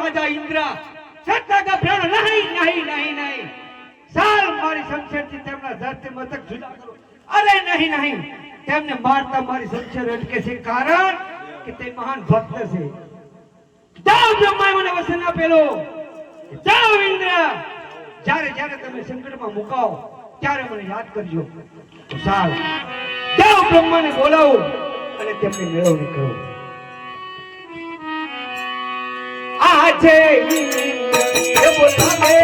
राजा इंद्र सत्ता का प्राण नहीं नहीं नहीं नहीं साल मारी शमशेर થી તેમના ધરતી મતક જુદા કરો અરે નહીં નહીં તેમને મારતા મારી શમશેર અટકે છે કારણ કે તે મહાન ભક્ત છે જાઓ બ્રહ્માએ મને વચન આપેલો જાઓ ઇન્દ્ર જ્યારે જ્યારે તમે સંકટમાં મુકાઓ ત્યારે મને યાદ કરજો સાલ જાઓ બ્રહ્માને બોલાવો અને તેમની મેળવણી કરો આજે એ બોલાવે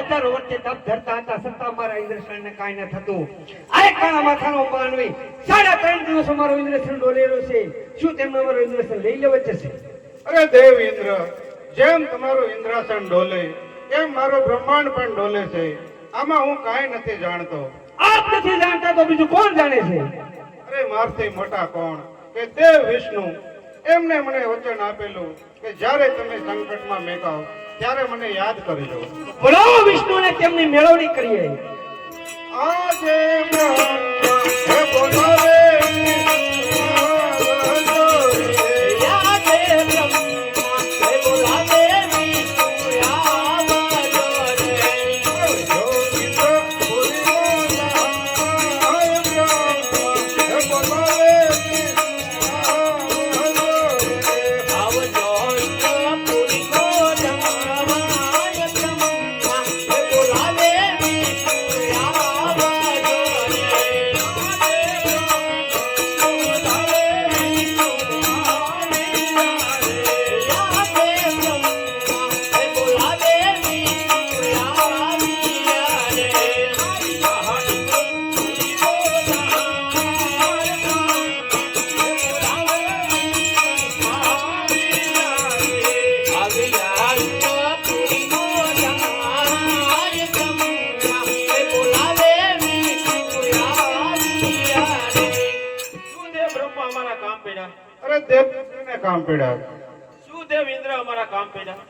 હજારો વર્ષે તપ ધરતા હતા છતાં મારા ઇન્દ્રસેનને કાંઈ ન થતું આ કાળા માથાનો માનવી 3.5 દિવસ મારો ઇન્દ્રસેન ડોલેલો છે શું તેમને મારો ઇન્દ્રસેન લઈ લેવો છે અરે દેવ ઇન્દ્ર જેમ તમારો ઇન્દ્રસેન ડોલે એમ મારો બ્રહ્માંડ પણ ડોલે છે આમાં હું કાંઈ નથી જાણતો આપ નથી જાણતા તો બીજું કોણ જાણે છે અરે મારથી મોટા કોણ કે દેવ વિષ્ણુ એમને મને વચન આપેલું કે જ્યારે તમે સંકટમાં મેકાઓ ત્યારે મને યાદ કરજો બોલાવો વિષ્ણુને તેમની મેળવણી કરીએ આજે હે બોલાવે કામ પડ્યા શું દેવ ઇન્દ્ર અમારા કામ પડ્યા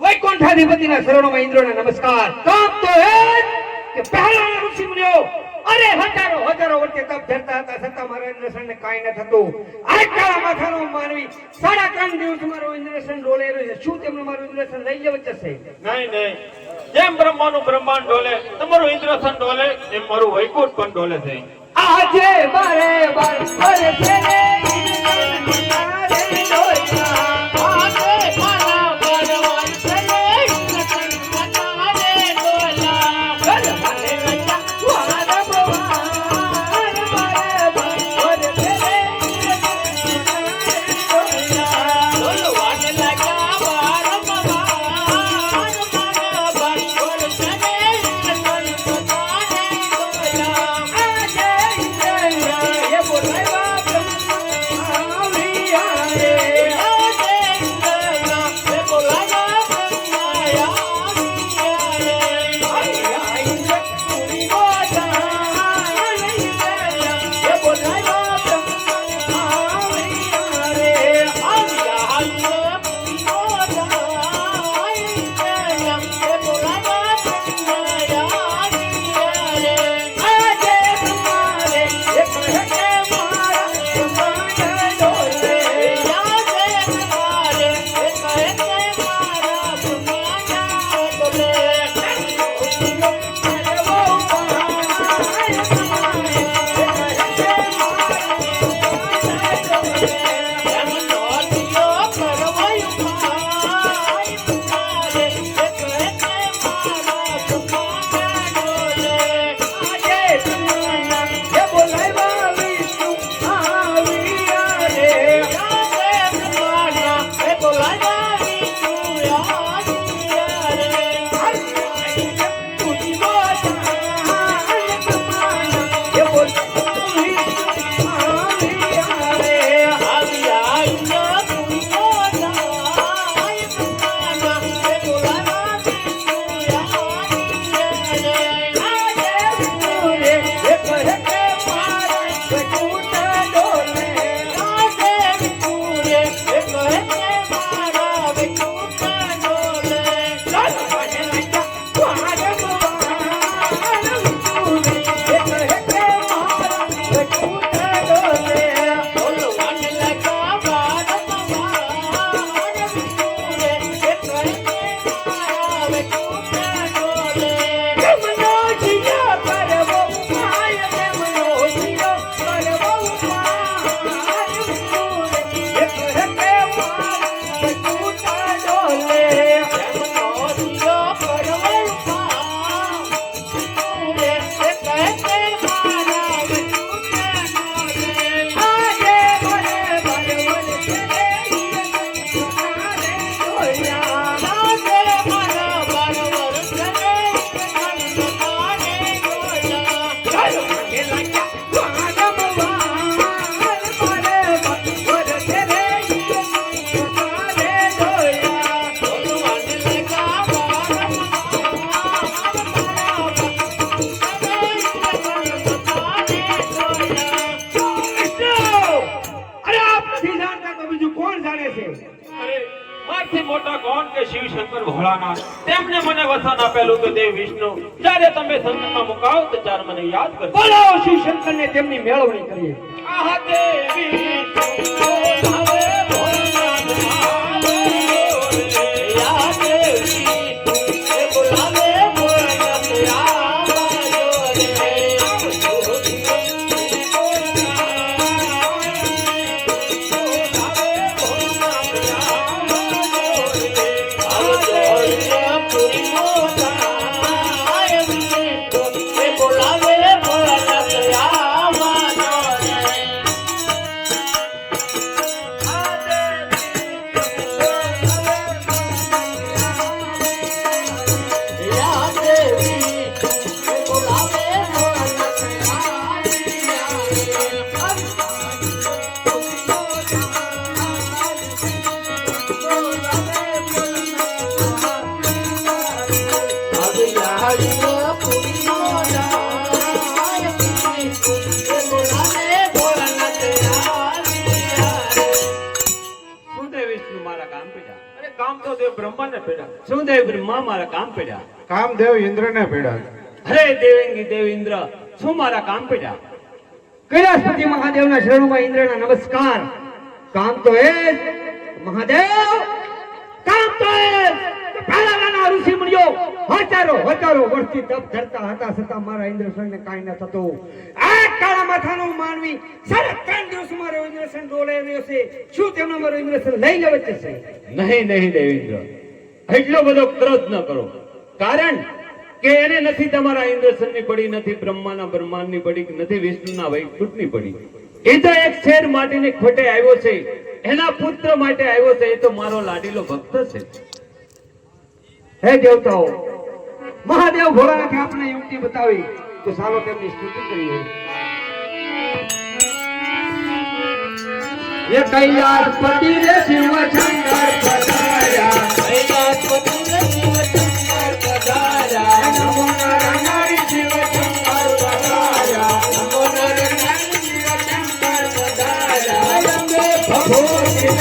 વૈકુંઠાધિપતિના શરણોમાં ઇન્દ્રને નમસ્કાર કામ તો હે કે પહેલા ઋષિ મુનિઓ અરે હજારો વર્ષે તપ ધરતા હતા છતાં મારા ઇન્દ્રસેનને કાંઈ ન થતું આ કાળા માથાનો માનવી 3.5 દિવસ મારો ઇન્દ્રસેન ડોલેલો છે શું તેમને મારું ઇન્દ્રસેન લઈ લેવું જશે નહીં જેમ બ્રહ્માનું બ્રહ્માંડ ડોલે તમારું ઇન્દ્રસેન ડોલે એમ મારું વૈકુંઠ પણ ડોલે છે આજે બારે બારે છે કોણ જાણે છે? અરે મારથી મોટા કોણ કે શિવ શંકર ભોળાનાથ તેમને મને વસન આપેલું કે દેવ વિષ્ણુ જ્યારે તમે સંકટમાં મુકાવો તો ત્યારે મને યાદ કરજો. બોલો શિવ શંકરને તેમની મેળવણી કરીએ. આહા દેવી વિષ્ણુ બોલાવે ભોળાનાથ આવો રે. યા દેવી વિષ્ણુ બોલાવે ભોળાનાથ આવો રે. શું દેવ બ્રહ્મા મારા કામ પડ્યા? કામદેવ ઇન્દ્રને ભેડા. હરે દેવેંગી દેવ ઇન્દ્ર, શું મારા કામ પડ્યા? કૈલાસપતિ મહાદેવના શરણોમાં ઇન્દ્રના નમસ્કાર. કામ તો એ જ, મહાદેવ, કામ તો એ જ કે પહેલાના ઋષિ મુનિઓ હજારો વર્ષથી તપ ધરતા હતા છતાં મારા ઇન્દ્રસનને કાંઈ ન થતું. આ કાળા માથાનો માનવી 3.5 દિવસમાં મારો ઇન્દ્રસન ડોલે રહ્યો છે. શું તેમનો મારો ઇન્દ્રસન લઈ લેવો છે? નહીં દેવેન્દ્ર, એટલો બધો ક્રોધ ન કરો. કારણ કે એને નથી તમારા ઇન્દ્રસનની પડી, નથી બ્રહ્માના બ્રહ્માંડની પડી, નથી વિષ્ણુના વૈકુંઠની પડી. એ તો એક શેર માટેની ખોટે આવ્યો છે, એના પુત્ર માટે આવ્યો છે. એ તો મારો લાડીલો ભક્ત છે. હે દેવતાઓ, મહાદેવ ભોળાનાથે આપણે યુક્તિ બતાવી, તો ચાલો તેમની સ્તુતિ કરીએ. ये कैलासपति रे शिव शंकर पधारा, कैलासपति रे शिव शंकर पधारा, नमो नारायण शिव शंकर पधारा, नमो नारायण शिव शंकर पधारा, अम्बे भगो शिव